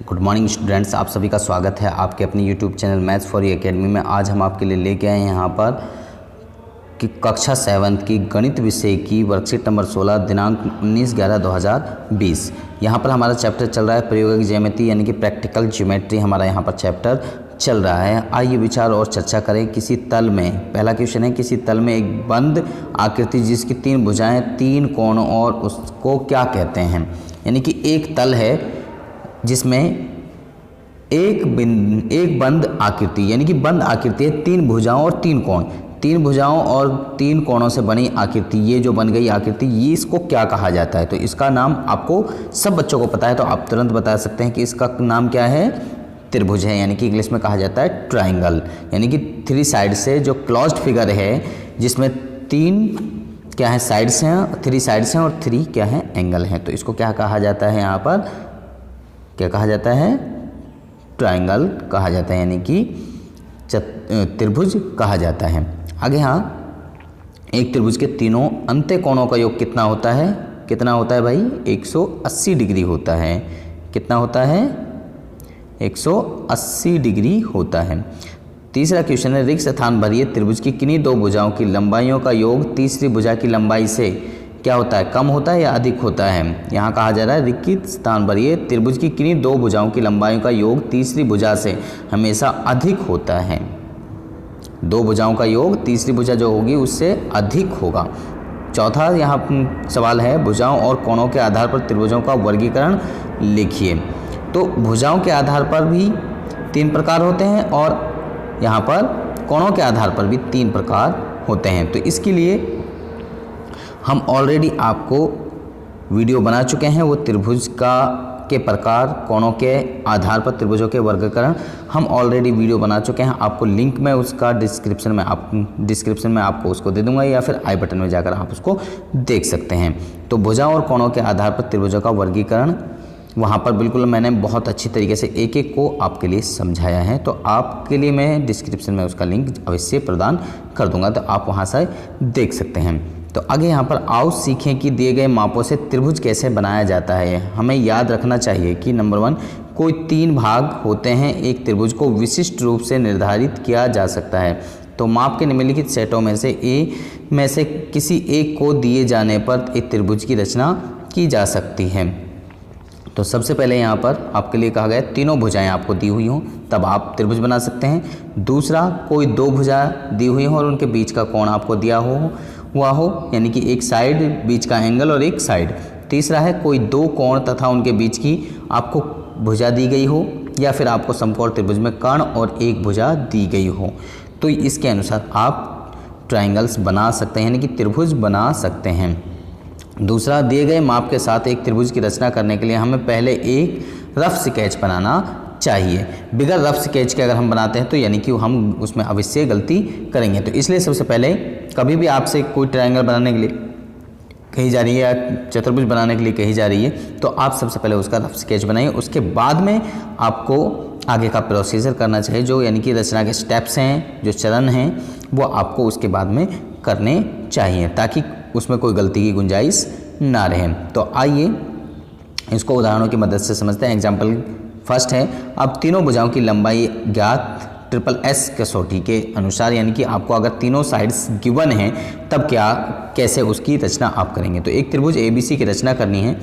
Good morning students, आप सभी का स्वागत है आपके अपने YouTube channel maths for you academy में। आज हम आपके लिए लेके आए हैं यहाँ पर कि कक्षा 7 की गणित विषय की वर्कशीट नंबर 16 दिनांक 19/11/2020। यहाँ पर हमारा चैप्टर चल रहा है प्रायोगिक ज्यामिति यानी कि प्रैक्टिकल ज्योमेट्री। हमारा यहाँ पर चैप्टर चल रहा है। आइए विचार और चर्चा करें। किसी तल में, पहला क्वेश्चन है, किसी तल में एक बंद आकृति जिसकी 3 भुजाएं, 3 कोण और उसको क्या कहते हैं। यानी कि एक तल है जिसमें एक बंद आकृति यानी कि बंद आकृति है, 3 भुजाओं और 3 कोण, 3 भुजाओं और 3 कोणों से बनी आकृति, ये जो बन गई आकृति, ये इसको क्या कहा जाता है। तो इसका नाम आपको सब बच्चों को पता है, तो आप तुरंत बता सकते हैं कि इसका नाम क्या है, त्रिभुज है। यानी कि इंग्लिश में कहा जाता है ट्राइंगल। यानी कि 3 साइड से जो क्लोज्ड फिगर है जिसमें 3 क्या है साइड्स हैं, 3 साइड्स हैं और 3 क्या है एंगल हैं, तो इसको क्या कहा जाता है, यहाँ पर क्या कहा जाता है, ट्राइंगल कहा जाता है, यानी कि त्रिभुज कहा जाता है। आगे हाँ, एक त्रिभुज के तीनों अंत्य कोणों का योग कितना होता है, कितना होता है भाई, 180 डिग्री होता है। कितना होता है, 180 डिग्री होता है। तीसरा क्वेश्चन है, रिक्त स्थान भरिए त्रिभुज की किन्हीं 2 भुजाओं की लंबाइयों का योग तीसरी भुजा की लंबाई से क्या होता है, कम होता है या अधिक होता है। यहाँ कहा जा रहा है रिक्त स्थान भरिए त्रिभुज की किन्हीं 2 भुजाओं की लंबाइयों का योग तीसरी भुजा से हमेशा अधिक होता है। 2 भुजाओं का योग तीसरी भुजा जो होगी उससे अधिक होगा। चौथा यहाँ सवाल है, भुजाओं और कोणों के आधार पर त्रिभुजों का वर्गीकरण लिखिए। तो भुजाओं के आधार पर भी 3 प्रकार होते हैं और यहाँ पर कोणों के आधार पर भी 3 प्रकार होते हैं। तो इसके लिए हम ऑलरेडी आपको वीडियो बना चुके हैं, वो त्रिभुज के प्रकार, कोणों के आधार पर त्रिभुजों के वर्गीकरण हम ऑलरेडी वीडियो बना चुके हैं। आपको लिंक में उसका डिस्क्रिप्शन में आपको उसको दे दूंगा या फिर आई बटन में जाकर आप उसको देख सकते हैं। तो भुजाओं और कोणों के आधार पर त्रिभुजों का वर्गीकरण वहाँ पर बिल्कुल मैंने बहुत अच्छी तरीके से एक एक को आपके लिए समझाया है, तो आपके लिए मैं डिस्क्रिप्शन में उसका लिंक अवश्य प्रदान कर दूंगा, तो आप वहाँ से देख सकते हैं। तो आगे यहाँ पर आओ सीखें कि दिए गए मापों से त्रिभुज कैसे बनाया जाता है। हमें याद रखना चाहिए कि नंबर 1, कोई 3 भाग होते हैं, एक त्रिभुज को विशिष्ट रूप से निर्धारित किया जा सकता है। तो माप के निम्नलिखित सेटों में से किसी एक को दिए जाने पर एक त्रिभुज की रचना की जा सकती है। तो सबसे पहले यहाँ पर आपके लिए कहा गया तीनों भुजाएं आपको दी हुई हों तब आप त्रिभुज बना सकते हैं। दूसरा, कोई 2 भुजा दी हुई हो और उनके बीच का कोण आपको दिया हुआ हो, यानी कि एक साइड, बीच का एंगल और एक साइड। तीसरा है, कोई 2 कोण तथा उनके बीच की आपको भुजा दी गई हो या फिर आपको समकोण त्रिभुज में कर्ण और एक भुजा दी गई हो, तो इसके अनुसार आप ट्राइंगल्स बना सकते हैं, यानी कि त्रिभुज बना सकते हैं। दूसरा, दिए गए माप के साथ एक त्रिभुज की रचना करने के लिए हमें पहले एक रफ स्केच बनाना चाहिए। बिगर रफ स्केच के अगर हम बनाते हैं तो यानी कि हम उसमें अवश्य गलती करेंगे। तो इसलिए सबसे पहले कभी भी आपसे कोई ट्रायंगल बनाने के लिए कही जा रही है या चतुर्भुज बनाने के लिए कही जा रही है, तो आप सबसे पहले उसका रफ स्केच बनाइए। उसके बाद में आपको आगे का प्रोसीजर करना चाहिए, जो यानी कि रचना के स्टेप्स हैं, जो चरण हैं, वो आपको उसके बाद में करने चाहिए ताकि उसमें कोई गलती की गुंजाइश ना रहे। तो आइए इसको उदाहरणों की मदद से समझते हैं। एग्जाम्पल फर्स्ट है, अब तीनों भुजाओं की लंबाई ज्ञात SSS कसौटी के अनुसार, यानी कि आपको अगर तीनों साइड्स गिवन हैं तब कैसे उसकी रचना आप करेंगे। तो एक त्रिभुज ABC की रचना करनी है,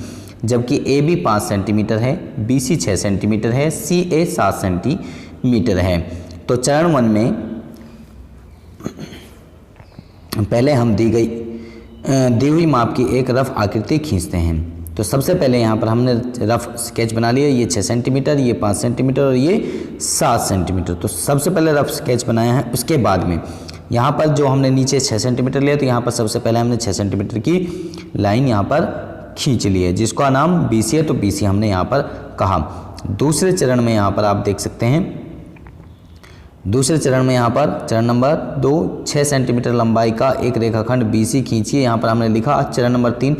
जबकि AB 5 सेंटीमीटर है, BC 6 सेंटीमीटर है, CA 7 सेंटीमीटर है। तो चरण 1 में पहले हम दी हुई माप की एक रफ आकृति खींचते हैं। तो सबसे पहले यहाँ पर हमने रफ स्केच बना लिया, ये 6 सेंटीमीटर, ये 5 सेंटीमीटर और ये 7 सेंटीमीटर। तो सबसे पहले रफ स्केच बनाया है। उसके बाद में यहाँ पर जो हमने नीचे 6 सेंटीमीटर लिया, तो यहाँ पर सबसे पहले हमने 6 सेंटीमीटर की लाइन यहाँ पर खींच ली है, जिसका नाम BC है, तो BC हमने यहाँ पर कहा। दूसरे चरण में यहाँ पर आप देख सकते हैं, दूसरे चरण में यहाँ पर चरण नंबर 2, 6 सेंटीमीटर लंबाई का एक रेखाखंड BC खींचिए। यहाँ पर हमने लिखा चरण नंबर 3,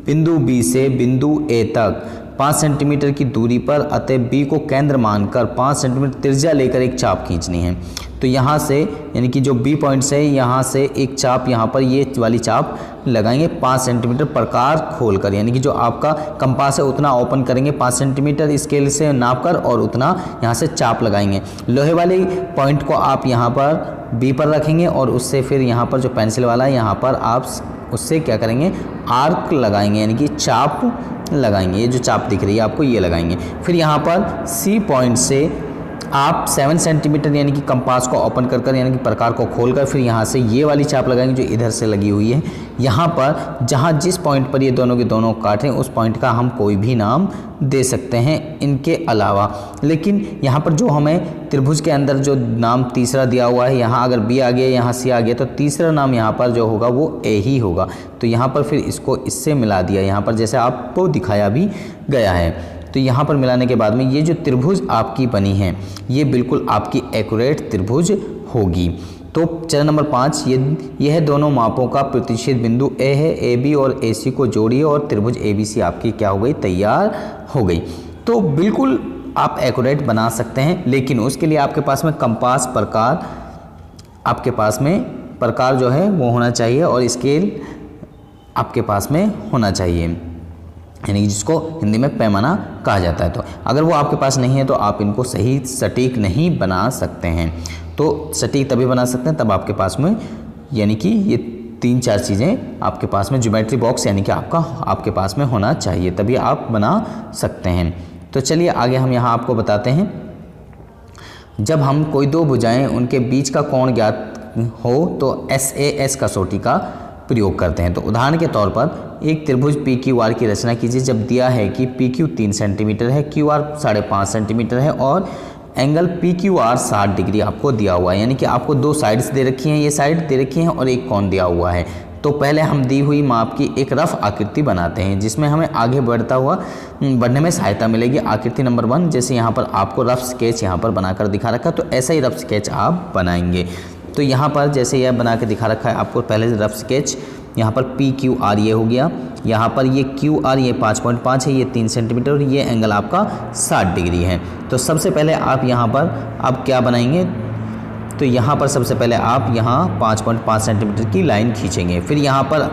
बिंदु B से बिंदु A तक 5 सेंटीमीटर की दूरी पर अतः बी को केंद्र मानकर 5 सेंटीमीटर त्रिज्या लेकर एक चाप खींचनी है। तो यहाँ से यानी कि जो बी पॉइंट से यहाँ से एक चाप यहाँ पर ये वाली चाप लगाएंगे 5 सेंटीमीटर प्रकार खोलकर, यानी कि जो आपका कंपास है उतना ओपन करेंगे 5 सेंटीमीटर स्केल से नापकर और उतना यहाँ से चाप लगाएंगे। लोहे वाले पॉइंट को आप यहाँ पर बी पर रखेंगे और उससे फिर यहाँ पर जो पेंसिल वाला है यहाँ पर आप उससे क्या करेंगे, आर्क लगाएंगे, यानी कि चाप लगाएंगे। ये जो चाप दिख रही है आपको ये लगाएंगे। फिर यहाँ पर सी पॉइंट से आप 7 सेंटीमीटर यानी कि कंपास को ओपन कर कर यानी कि प्रकार को खोलकर फिर यहाँ से ये वाली चाप लगाएंगे जो इधर से लगी हुई है। यहाँ पर जहाँ जिस पॉइंट पर ये दोनों के दोनों काट रहे हैं उस पॉइंट का हम कोई भी नाम दे सकते हैं इनके अलावा। लेकिन यहाँ पर जो हमें त्रिभुज के अंदर जो नाम तीसरा दिया हुआ है, यहाँ अगर बी आ गया यहाँ सी आ गया तो तीसरा नाम यहाँ पर जो होगा वो ए ही होगा। तो यहाँ पर फिर इसको इससे मिला दिया, यहाँ पर जैसे आपको दिखाया भी गया है। तो यहाँ पर मिलाने के बाद में ये जो त्रिभुज आपकी बनी है ये बिल्कुल आपकी एक्यूरेट त्रिभुज होगी। तो चरण नंबर 5, यह दोनों मापों का प्रतिच्छेद बिंदु ए है। ए बी और ए सी को जोड़िए और त्रिभुज ए बी सी आपकी क्या हो गई, तैयार हो गई। तो बिल्कुल आप एक्यूरेट बना सकते हैं, लेकिन उसके लिए आपके पास में कंपास प्रकार, आपके पास में प्रकार जो है वो होना चाहिए और स्केल आपके पास में होना चाहिए, यानी कि जिसको हिंदी में पैमाना कहा जाता है। तो अगर वो आपके पास नहीं है तो आप इनको सही सटीक नहीं बना सकते हैं। तो सटीक तभी बना सकते हैं तब आपके पास में यानी कि ये 3-4 चीज़ें आपके पास में ज्योमेट्री बॉक्स यानी कि आपके पास में होना चाहिए, तभी आप बना सकते हैं। तो चलिए आगे हम यहाँ आपको बताते हैं। जब हम कोई दो भुजाएं उनके बीच का कोण ज्ञात हो तो SAS कसौटी का प्रयोग करते हैं। तो उदाहरण के तौर पर एक त्रिभुज PQR की रचना कीजिए। जब दिया है कि PQ 3 सेंटीमीटर है, QR 5.5 सेंटीमीटर है और एंगल PQR 60 डिग्री आपको दिया हुआ है, यानी कि आपको दो साइड्स दे रखी हैं, ये साइड दे रखी हैं और एक कोण दिया हुआ है। तो पहले हम दी हुई माप की एक रफ आकृति बनाते हैं जिसमें हमें आगे बढ़ने में सहायता मिलेगी। आकृति नंबर 1, जैसे यहाँ पर आपको रफ स्केच यहाँ पर बनाकर दिखा रखा है तो ऐसा ही रफ स्केच आप बनाएंगे। तो यहाँ पर जैसे यह बना के दिखा रखा है आपको पहले से रफ स्केच, यहाँ पर PQR ये हो गया, यहाँ पर ये QR ये 5.5 है, ये 3 सेंटीमीटर और ये एंगल आपका 60 डिग्री है। तो सबसे पहले आप यहाँ पर अब क्या बनाएंगे, तो यहाँ पर सबसे पहले आप यहाँ 5.5 सेंटीमीटर की लाइन खींचेंगे। फिर यहाँ पर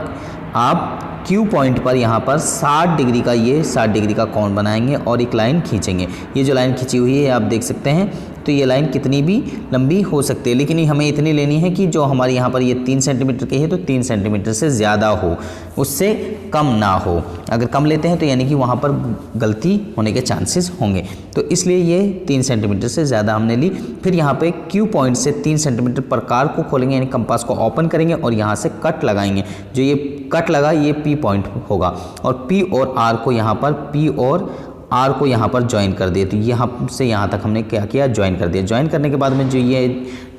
आप Q पॉइंट पर यहाँ पर 60 डिग्री का ये 60 डिग्री का कोण बनाएंगे और एक लाइन खींचेंगे। ये जो लाइन खींची हुई है आप देख सकते हैं। तो ये लाइन कितनी भी लंबी हो सकती है, लेकिन हमें इतनी लेनी है कि जो हमारे यहाँ पर ये 3 सेंटीमीटर की है तो 3 सेंटीमीटर से ज़्यादा हो, उससे कम ना हो। अगर कम लेते हैं तो यानी कि वहाँ पर गलती होने के चांसेस होंगे, तो इसलिए ये 3 सेंटीमीटर से ज़्यादा हमने ली। फिर यहाँ पे Q पॉइंट से 3 सेंटीमीटर प्रकार को खोलेंगे, यानी कंपास को ओपन करेंगे और यहाँ से कट लगाएंगे। जो ये कट लगा ये P पॉइंट होगा और P और R को यहाँ पर P और R को यहाँ पर ज्वाइन कर दिए। तो यहाँ से यहाँ तक हमने क्या किया, ज्वाइन कर दिया। ज्वाइन करने के बाद में जो ये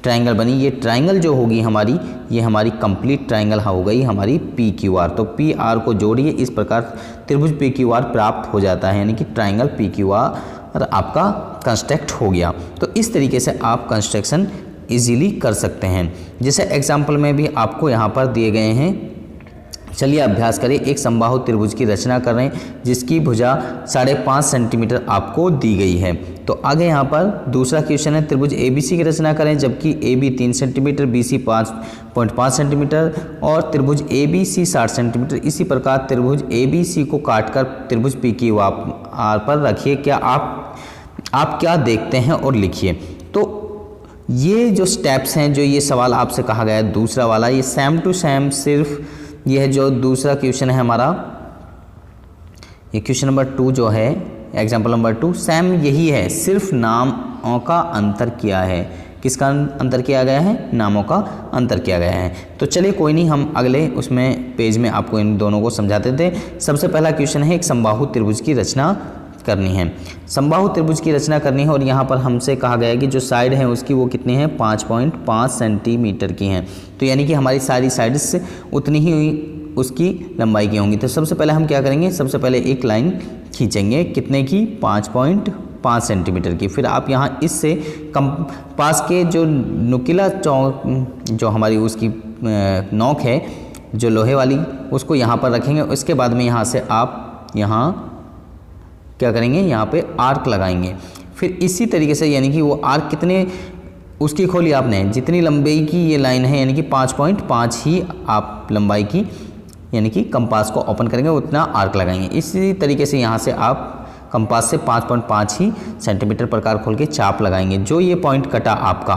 ट्रायंगल बनी, ये ट्रायंगल जो होगी हमारी, ये हमारी कंप्लीट ट्रायंगल हो गई हमारी PQR। तो PR को जोड़िए, इस प्रकार त्रिभुज PQR प्राप्त हो जाता है, यानी कि ट्रायंगल PQR आपका कंस्ट्रक्ट हो गया। तो इस तरीके से आप कंस्ट्रक्शन इजीली कर सकते हैं, जैसे एग्जाम्पल में भी आपको यहाँ पर दिए गए हैं। चलिए अभ्यास करें। एक समबाहु त्रिभुज की रचना कर रहे हैं जिसकी भुजा 5.5 सेंटीमीटर आपको दी गई है। तो आगे यहाँ पर दूसरा क्वेश्चन है, त्रिभुज ABC की रचना करें जबकि AB 3 सेंटीमीटर, BC 5.5 सेंटीमीटर और त्रिभुज ABC 60 सेंटीमीटर। इसी प्रकार त्रिभुज ABC को काटकर त्रिभुज PQR पर रखिए। क्या आप क्या देखते हैं और लिखिए। तो ये जो स्टेप्स हैं, जो ये सवाल आपसे कहा गया है दूसरा वाला, ये सेम टू सेम, सिर्फ यह जो दूसरा क्वेश्चन है हमारा, ये क्वेश्चन नंबर 2 जो है, एग्जाम्पल नंबर 2, सेम यही है, सिर्फ नामों का अंतर किया है। किसका अंतर किया गया है, नामों का अंतर किया गया है। तो चलिए कोई नहीं, हम अगले उसमें पेज में आपको इन दोनों को समझाते थे। सबसे पहला क्वेश्चन है, एक समबाहु त्रिभुज की रचना करनी है। समबाहु त्रिभुज की रचना करनी है और यहाँ पर हमसे कहा गया है कि जो साइड है उसकी वो कितनी है, 5.5 सेंटीमीटर की हैं। तो यानी कि हमारी सारी साइड्स उतनी ही उसकी लंबाई की होंगी। तो सबसे पहले हम क्या करेंगे, सबसे पहले एक लाइन खींचेंगे, कितने की, 5.5 सेंटीमीटर की। फिर आप यहाँ इससे कंपास के जो नुकीला जो हमारी उसकी नोक है जो लोहे वाली, उसको यहाँ पर रखेंगे। उसके बाद में यहाँ से आप यहाँ क्या करेंगे, यहाँ पे आर्क लगाएंगे। फिर इसी तरीके से यानी कि वो आर्क कितने उसकी खोली आपने, जितनी लंबाई की ये लाइन है यानी कि 5.5 ही आप लंबाई की यानी कि कंपास को ओपन करेंगे उतना आर्क लगाएंगे। इसी तरीके से यहाँ से आप कंपास से 5.5 ही सेंटीमीटर प्रकार खोल के चाप लगाएंगे। जो ये पॉइंट कटा आपका,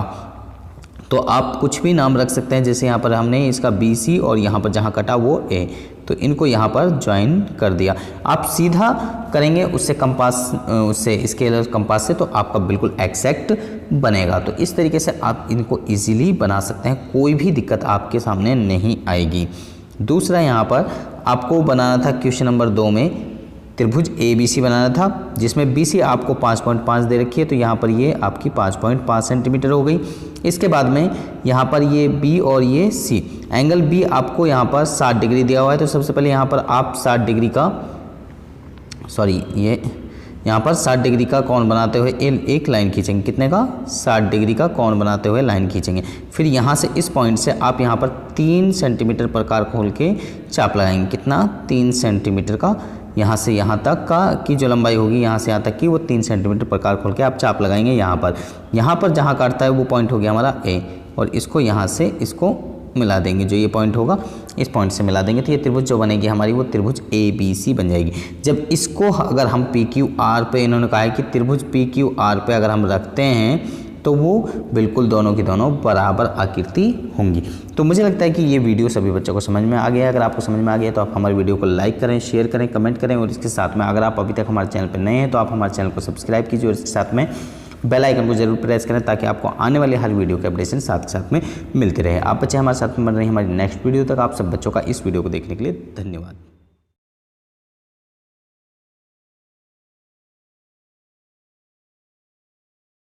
तो आप कुछ भी नाम रख सकते हैं, जैसे यहाँ पर हमने इसका BC और यहाँ पर जहाँ कटा वो A, तो इनको यहाँ पर ज्वाइन कर दिया। आप सीधा करेंगे उससे कंपास, उससे स्केलर कंपास से, तो आपका बिल्कुल एक्जैक्ट बनेगा। तो इस तरीके से आप इनको इजीली बना सकते हैं, कोई भी दिक्कत आपके सामने नहीं आएगी। दूसरा यहाँ पर आपको बनाना था क्वेश्चन नंबर 2 में त्रिभुज ABC बनाना था, जिसमें BC आपको 5.5 दे रखी है, तो यहाँ पर ये आपकी 5.5 सेंटीमीटर हो गई। इसके बाद में यहाँ पर ये B और ये C, एंगल B आपको यहाँ पर 60 डिग्री दिया हुआ है, तो सबसे पहले यहाँ पर आप 60 डिग्री का यहाँ पर 60 डिग्री का कोण बनाते हुए एक लाइन खींचेंगे। कितने का, 60 डिग्री का कोण बनाते हुए लाइन खींचेंगे। फिर यहाँ से इस पॉइंट से आप यहाँ पर 3 सेंटीमीटर प्रकार खोल के चाप लगाएंगे। कितना, 3 सेंटीमीटर का, यहाँ से यहाँ तक का की जो लंबाई होगी यहाँ से यहाँ तक की, वो 3 सेंटीमीटर प्रकार खोल के आप चाप लगाएंगे। यहाँ पर जहाँ काटता है वो पॉइंट हो गया हमारा A, और इसको यहाँ से इसको मिला देंगे, जो ये पॉइंट होगा इस पॉइंट से मिला देंगे, तो ये त्रिभुज जो बनेगी हमारी वो त्रिभुज ABC बन जाएगी। जब इसको अगर हम PQR पे, इन्होंने कहा है कि त्रिभुज PQR पे अगर हम रखते हैं तो वो बिल्कुल दोनों की दोनों बराबर आकृति होंगी। तो मुझे लगता है कि ये वीडियो सभी बच्चों को समझ में आ गया है। अगर आपको समझ में आ गया तो आप हमारे वीडियो को लाइक करें, शेयर करें, कमेंट करें, और इसके साथ में अगर आप अभी तक हमारे चैनल पर नए हैं तो आप हमारे चैनल को सब्सक्राइब कीजिए, और इसके साथ में बेल आइकन को जरूर प्रेस करें, ताकि आपको आने वाले हर वीडियो के अपडेशन साथ में मिलते रहे। आप बच्चे हमारे साथ में बन रहे हैं हमारी नेक्स्ट वीडियो तक। आप सब बच्चों का इस वीडियो को देखने के लिए धन्यवाद।